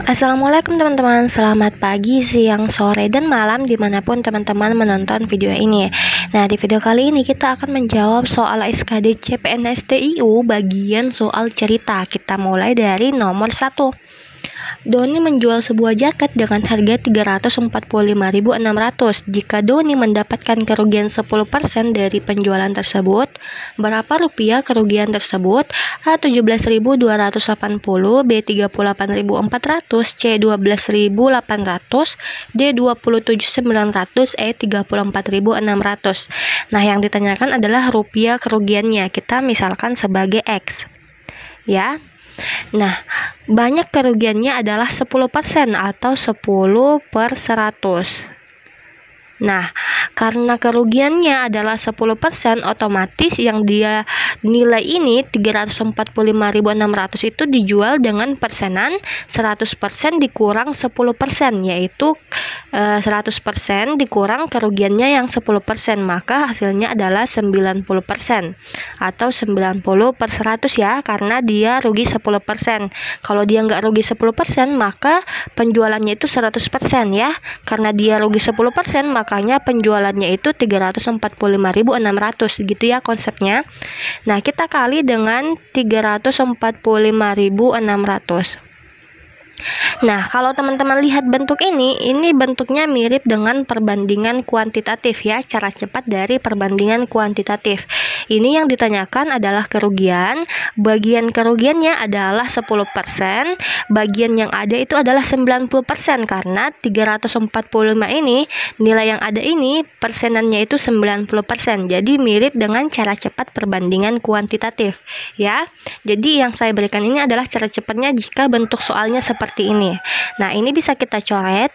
Assalamualaikum teman-teman, selamat pagi, siang, sore, dan malam dimanapun teman-teman menonton video ini. Nah, di video kali ini kita akan menjawab soal SKD CPNS-TIU bagian soal cerita. Kita mulai dari nomor 1. Doni menjual sebuah jaket dengan harga 345.600. Jika Doni mendapatkan kerugian 10% dari penjualan tersebut, berapa rupiah kerugian tersebut? A. 17.280, B. 38.400, C. 12.800, D. 27.900, E. 34.600. Nah, yang ditanyakan adalah rupiah kerugiannya. Kita misalkan sebagai X. Ya. Nah, banyak kerugiannya adalah 10% atau 10/100. Nah, karena kerugiannya adalah 10%, otomatis yang dia nilai ini 345.600 itu dijual dengan persenan 100% dikurang 10%, yaitu 100% dikurang kerugiannya yang 10%, maka hasilnya adalah 90% atau 90/100 ya, karena dia rugi 10%. Kalau dia nggak rugi 10%, maka penjualannya itu 100% ya. Karena dia rugi 10%, makanya penjualannya itu 345.600 gitu ya konsepnya. Nah, kita kali dengan 345.600. Nah, kalau teman-teman lihat bentuk ini bentuknya mirip dengan perbandingan kuantitatif ya, cara cepat dari perbandingan kuantitatif. Ini yang ditanyakan adalah kerugian, bagian kerugiannya adalah 10%, bagian yang ada itu adalah 90%, karena 345 ini, nilai yang ada ini, persenannya itu 90%, jadi mirip dengan cara cepat perbandingan kuantitatif ya. Jadi yang saya berikan ini adalah cara cepatnya jika bentuk soalnya seperti ini. Nah, ini bisa kita coret,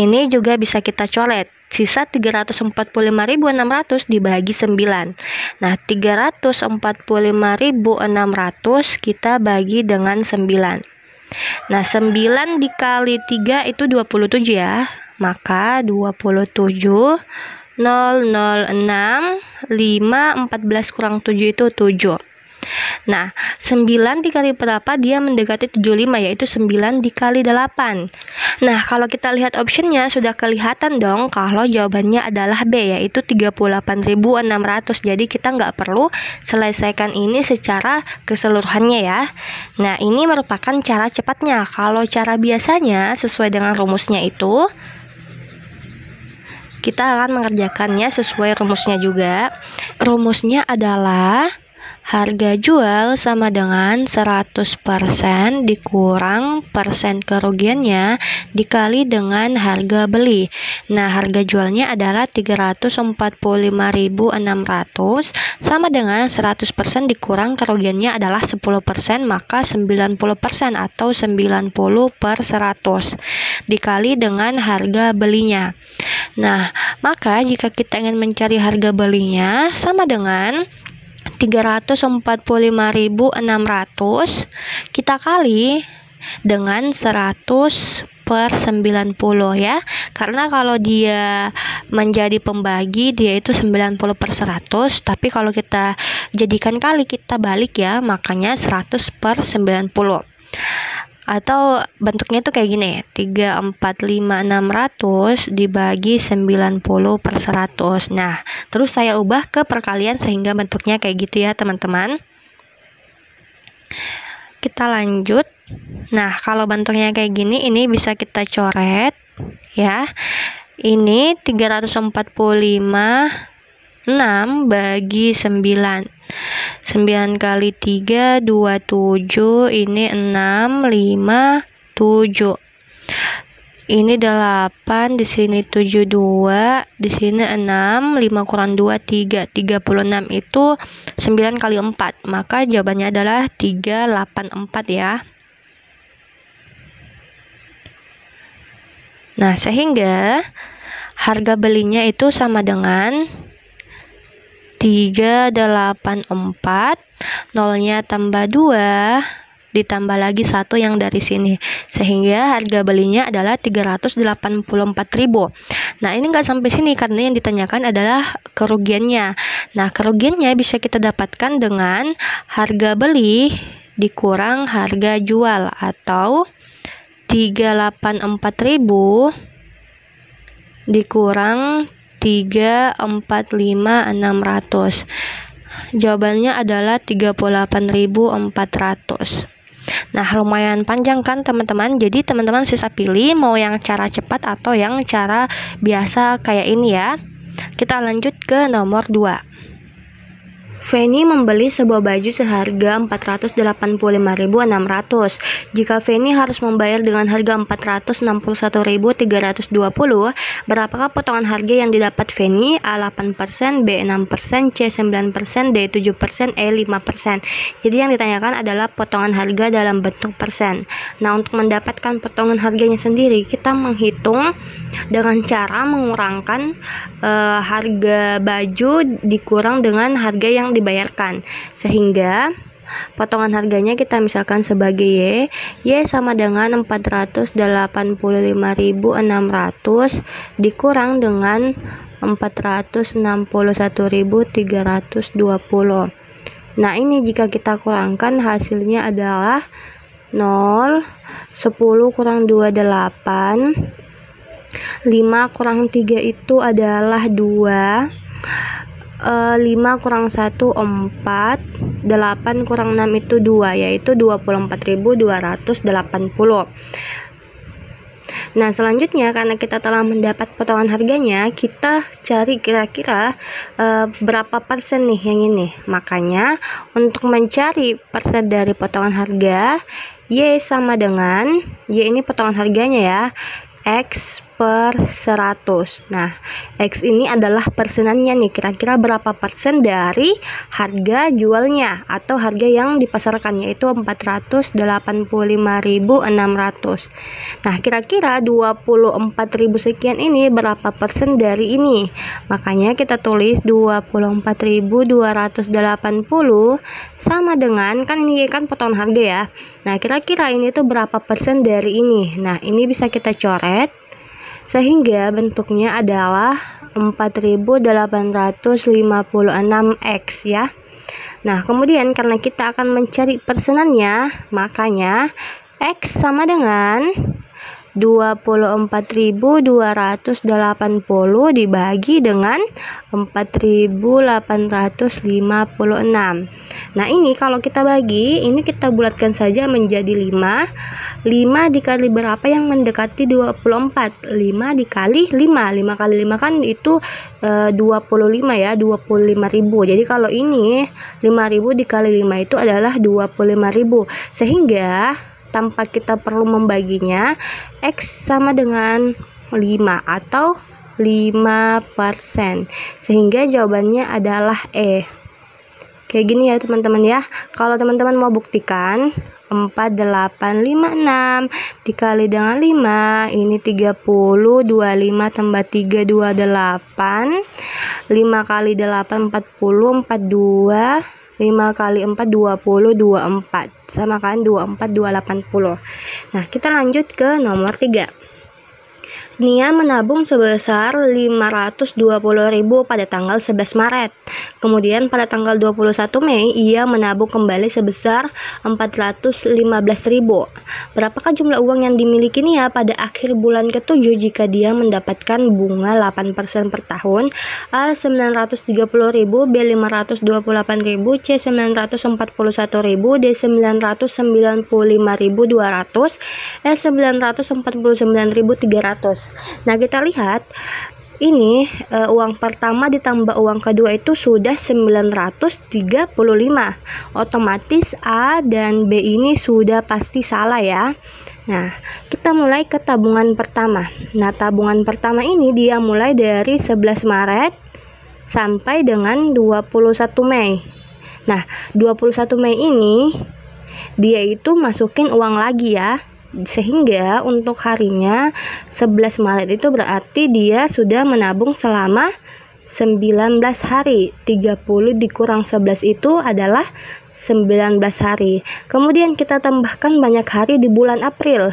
ini juga bisa kita coret. Sisa 345.600 dibagi 9. Nah, 345.600 kita bagi dengan 9. Nah, 9 dikali 3 itu 27 ya. Maka 27, 0, 6, 5, 14 kurang 7 itu 7. Nah, 9 dikali berapa? Dia mendekati 75, yaitu 9 dikali 8. Nah, kalau kita lihat optionnya sudah kelihatan dong kalau jawabannya adalah B, yaitu 38.600. Jadi kita nggak perlu selesaikan ini secara keseluruhannya ya. Nah, ini merupakan cara cepatnya. Kalau cara biasanya sesuai dengan rumusnya itu, kita akan mengerjakannya sesuai rumusnya juga. Rumusnya adalah harga jual sama dengan 100% dikurang persen kerugiannya dikali dengan harga beli. Nah, harga jualnya adalah 345.600 sama dengan 100% dikurang kerugiannya adalah 10%, maka 90% atau 90/100 dikali dengan harga belinya. Nah, maka jika kita ingin mencari harga belinya sama dengan 345.600 kita kali dengan 100/90 ya. Karena kalau dia menjadi pembagi dia itu 90/100, tapi kalau kita jadikan kali kita balik ya, makanya 100/90. Atau bentuknya tuh kayak gini, 345.600 dibagi 90/100. Nah, terus saya ubah ke perkalian sehingga bentuknya kayak gitu ya teman-teman. Kita lanjut. Nah, kalau bentuknya kayak gini, ini bisa kita coret ya. Ini 345,6 bagi 9. 9 kali 3, 27, ini 6, 5, 7. Ini 8, di sini 72, di sini 6, 5 kurang 2, 3. 36 itu 9 kali 4, maka jawabannya adalah 384 ya. Nah, sehingga harga belinya itu sama dengan 384, nolnya tambah 2, ditambah lagi 1 yang dari sini, sehingga harga belinya adalah 384.000. Nah, ini nggak sampai sini karena yang ditanyakan adalah kerugiannya. Nah, kerugiannya bisa kita dapatkan dengan harga beli dikurang harga jual, atau 384.000 dikurang 345.600. Jawabannya adalah 38.400. Nah, lumayan panjang kan teman-teman? Jadi teman-teman sisa pilih mau yang cara cepat atau yang cara biasa kayak ini ya. Kita lanjut ke nomor 2. Feni membeli sebuah baju seharga 485.600. Jika Feni harus membayar dengan harga 461.320, berapakah potongan harga yang didapat Feni? A 8%, B 6%, C 9%, D 7%, E 5%. Jadi yang ditanyakan adalah potongan harga dalam bentuk persen. Nah, untuk mendapatkan potongan harganya sendiri, kita menghitung dengan cara mengurangkan harga baju dikurang dengan harga yang dibayarkan, sehingga potongan harganya kita misalkan sebagai Y sama dengan 485.600 dikurang dengan 461.320. Nah, ini jika kita kurangkan hasilnya adalah 0, 10 kurang 2 8, 5 kurang 3 itu adalah 2, 5 kurang 1 4, 8 kurang 6 itu 2, yaitu 24.280. Nah, selanjutnya karena kita telah mendapat potongan harganya, kita cari kira-kira berapa persen nih yang ini. Makanya untuk mencari persen dari potongan harga, Y sama dengan, Y ini potongan harganya ya, X per 100. Nah, X ini adalah persenannya nih, kira-kira berapa persen dari harga jualnya atau harga yang dipasarkan, yaitu 485.600. Nah, kira-kira 24.000 sekian ini berapa persen dari ini? Makanya kita tulis 24.280 sama dengan, kan ini kan potongan harga ya. Nah, kira-kira ini tuh berapa persen dari ini? Nah, ini bisa kita coret sehingga bentuknya adalah 4.856X ya. Nah, kemudian karena kita akan mencari persenannya, makanya X sama dengan 24.280 dibagi dengan 4.856. Nah, ini kalau kita bagi, ini kita bulatkan saja menjadi 5. 5 dikali berapa yang mendekati 24? 5 dikali 5. 5 kali 5 kan itu 25 ya, 25.000. Jadi kalau ini 5.000 dikali 5 itu adalah 25.000. Sehingga tanpa kita perlu membaginya, X sama dengan 5 atau 5%. Sehingga jawabannya adalah E. Kayak gini ya teman-teman ya. Kalau teman-teman mau buktikan, 4856 dikali dengan 5, ini 30, 25 tambah 3, 28, 5 kali 8, 40, 42, 5 kali 4, 20, 24, sama kan 24, 280. Nah, kita lanjut ke nomor 3. Nia menabung sebesar 520.000 pada tanggal 11 Maret. Kemudian pada tanggal 21 Mei ia menabung kembali sebesar 415.000. Berapakah jumlah uang yang dimiliki Nia pada akhir bulan ke-7 jika dia mendapatkan bunga 8% per tahun? A 930.000, B 528.000, C 941.000, D 995.200, E 949.300. Nah, kita lihat ini uang pertama ditambah uang kedua itu sudah 935. Otomatis A dan B ini sudah pasti salah ya. Nah, kita mulai ke tabungan pertama. Nah, tabungan pertama ini dia mulai dari 11 Maret sampai dengan 21 Mei. Nah, 21 Mei ini dia itu masukin uang lagi ya. Sehingga untuk harinya 11 Maret itu berarti dia sudah menabung selama 19 hari. 30 dikurang 11 itu adalah 19 hari. Kemudian kita tambahkan banyak hari di bulan April.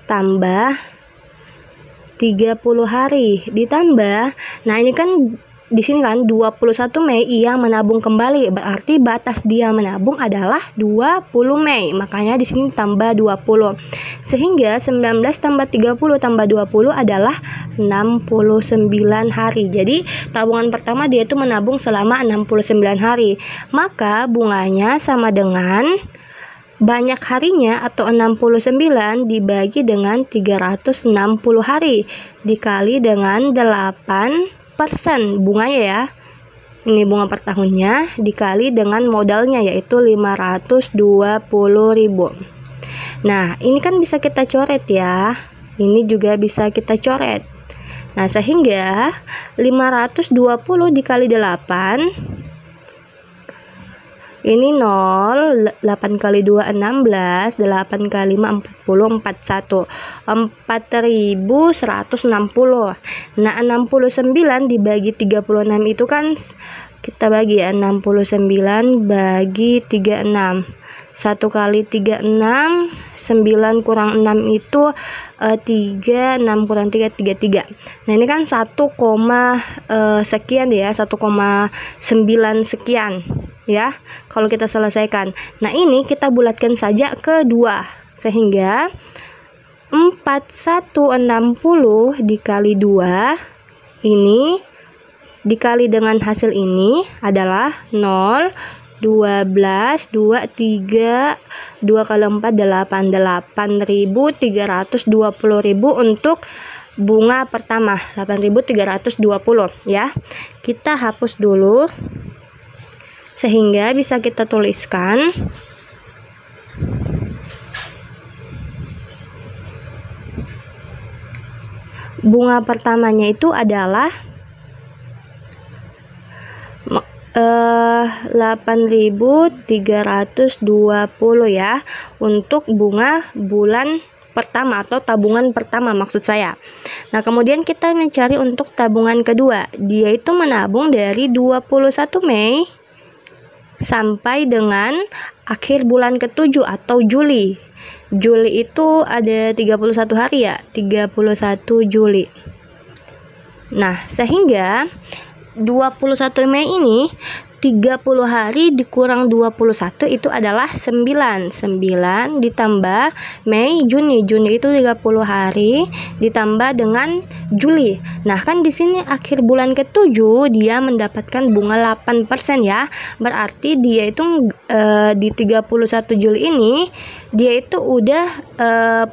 Tambah 30 hari. Ditambah, nah ini kan di sini kan 21 Mei ia menabung kembali, berarti batas dia menabung adalah 20 Mei. Makanya di sini tambah 20. Sehingga 19 tambah 30 tambah 20 adalah 69 hari. Jadi tabungan pertama dia itu menabung selama 69 hari. Maka bunganya sama dengan banyak harinya atau 69 dibagi dengan 360 hari dikali dengan 8% bunganya ya. Ini bunga per tahunnya dikali dengan modalnya yaitu 520.000. Nah, ini kan bisa kita coret ya. Ini juga bisa kita coret. Nah, sehingga 520 dikali 8 ini 0, 8 kali 2 16, 8 kali 5 40, 41 4160. Nah, 69 dibagi 36 itu kan kita bagi ya, 69 bagi 36. 1 kali 36, 9 kurang 6 itu 3, 6 kurang 3, 33. Nah, ini kan 1, sekian ya, 1,9 sekian ya, kalau kita selesaikan. Nah, ini kita bulatkan saja ke 2, sehingga 4160 dikali 2 ini dikali dengan hasil ini adalah 0, 12, 2, 3, 2 kali 4, 8, 8.320.000 untuk bunga pertama, 8.320 ya. Kita hapus dulu sehingga bisa kita tuliskan bunga pertamanya itu adalah 8.320 ya, untuk bunga bulan pertama atau tabungan pertama maksud saya. Nah, kemudian kita mencari untuk tabungan kedua. Dia itu menabung dari 21 Mei sampai dengan akhir bulan ke-7 atau Juli. Juli itu ada 31 hari ya, 31 Juli. Nah, sehingga 21 Mei ini 30 hari dikurang 21 itu adalah 9. 9 ditambah Mei, Juni. Juni itu 30 hari ditambah dengan Juli. Nah, kan di sini akhir bulan ke-7 dia mendapatkan bunga 8% ya. Berarti dia itu di 31 Juli ini dia itu udah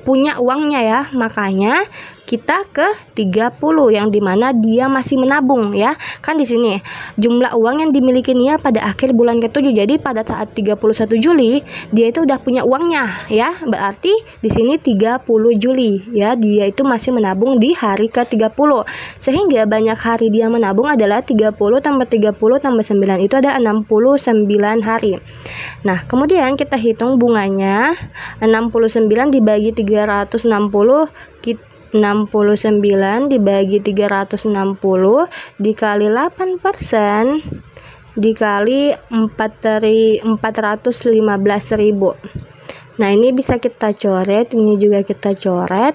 punya uangnya ya. Makanya kita ke 30 yang dimana dia masih menabung ya. Kan di sini jumlah uang yang dimiliki dia pada akhir bulan ke-7. Jadi pada saat 31 Juli dia itu udah punya uangnya ya. Berarti di sini 30 Juli ya, dia itu masih menabung di hari ke-30. Sehingga banyak hari dia menabung adalah 30 tambah 30 tambah 9 itu ada 69 hari. Nah, kemudian kita hitung bunganya. 69 dibagi 360 69 dibagi 360 dikali 8% dikali 415.000. Nah, ini bisa kita coret, ini juga kita coret.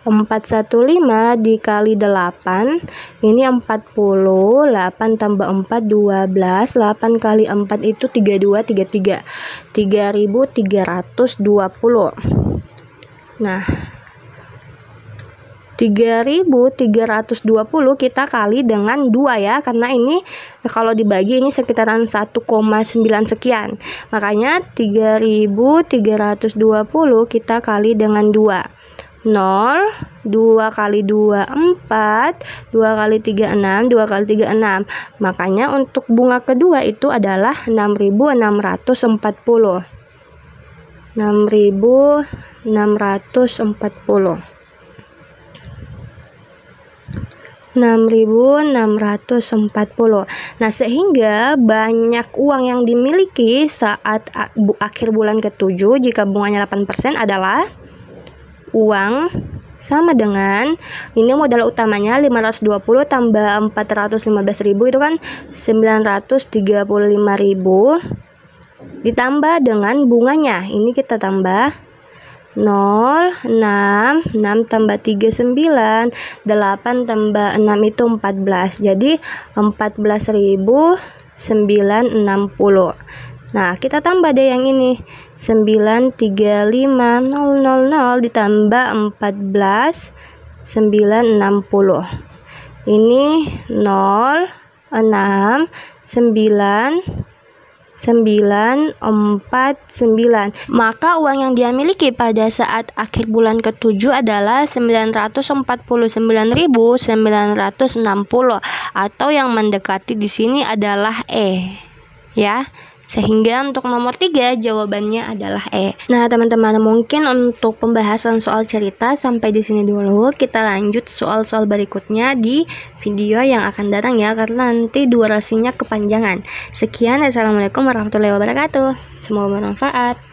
415 dikali 8 ini 40, 8 tambah 4 12, 8 kali 4 itu 32, 33 3.320. Nah, 3.320 kita kali dengan 2 ya, karena ini kalau dibagi ini sekitaran 1,9 sekian. Makanya 3.320 kita kali dengan 2. 0, 2 kali 2 4, 2 kali 3 6, 2 kali 3 6. Makanya untuk bunga kedua itu adalah 6.640. 6.640. 6.640. Nah, sehingga banyak uang yang dimiliki saat akhir bulan ke-7 jika bunganya 8% adalah uang sama dengan ini modal utamanya 520 tambah 415.000 itu kan 935.000 ditambah dengan bunganya. Ini kita tambah 0, 6 tambah 3, 9, 8 tambah 6 itu 14. Jadi 14.960. Nah, kita tambah deh yang ini. 935.000 ditambah 14, 960. Ini 0, 6, 9, 949. Maka uang yang dia miliki pada saat akhir bulan ke-7 adalah 949.960, atau yang mendekati di sini adalah E, ya. Sehingga untuk nomor 3 jawabannya adalah E. Nah, teman-teman, mungkin untuk pembahasan soal cerita sampai di sini dulu. Kita lanjut soal-soal berikutnya di video yang akan datang ya, karena nanti durasinya kepanjangan. Sekian, assalamualaikum warahmatullahi wabarakatuh. Semoga bermanfaat.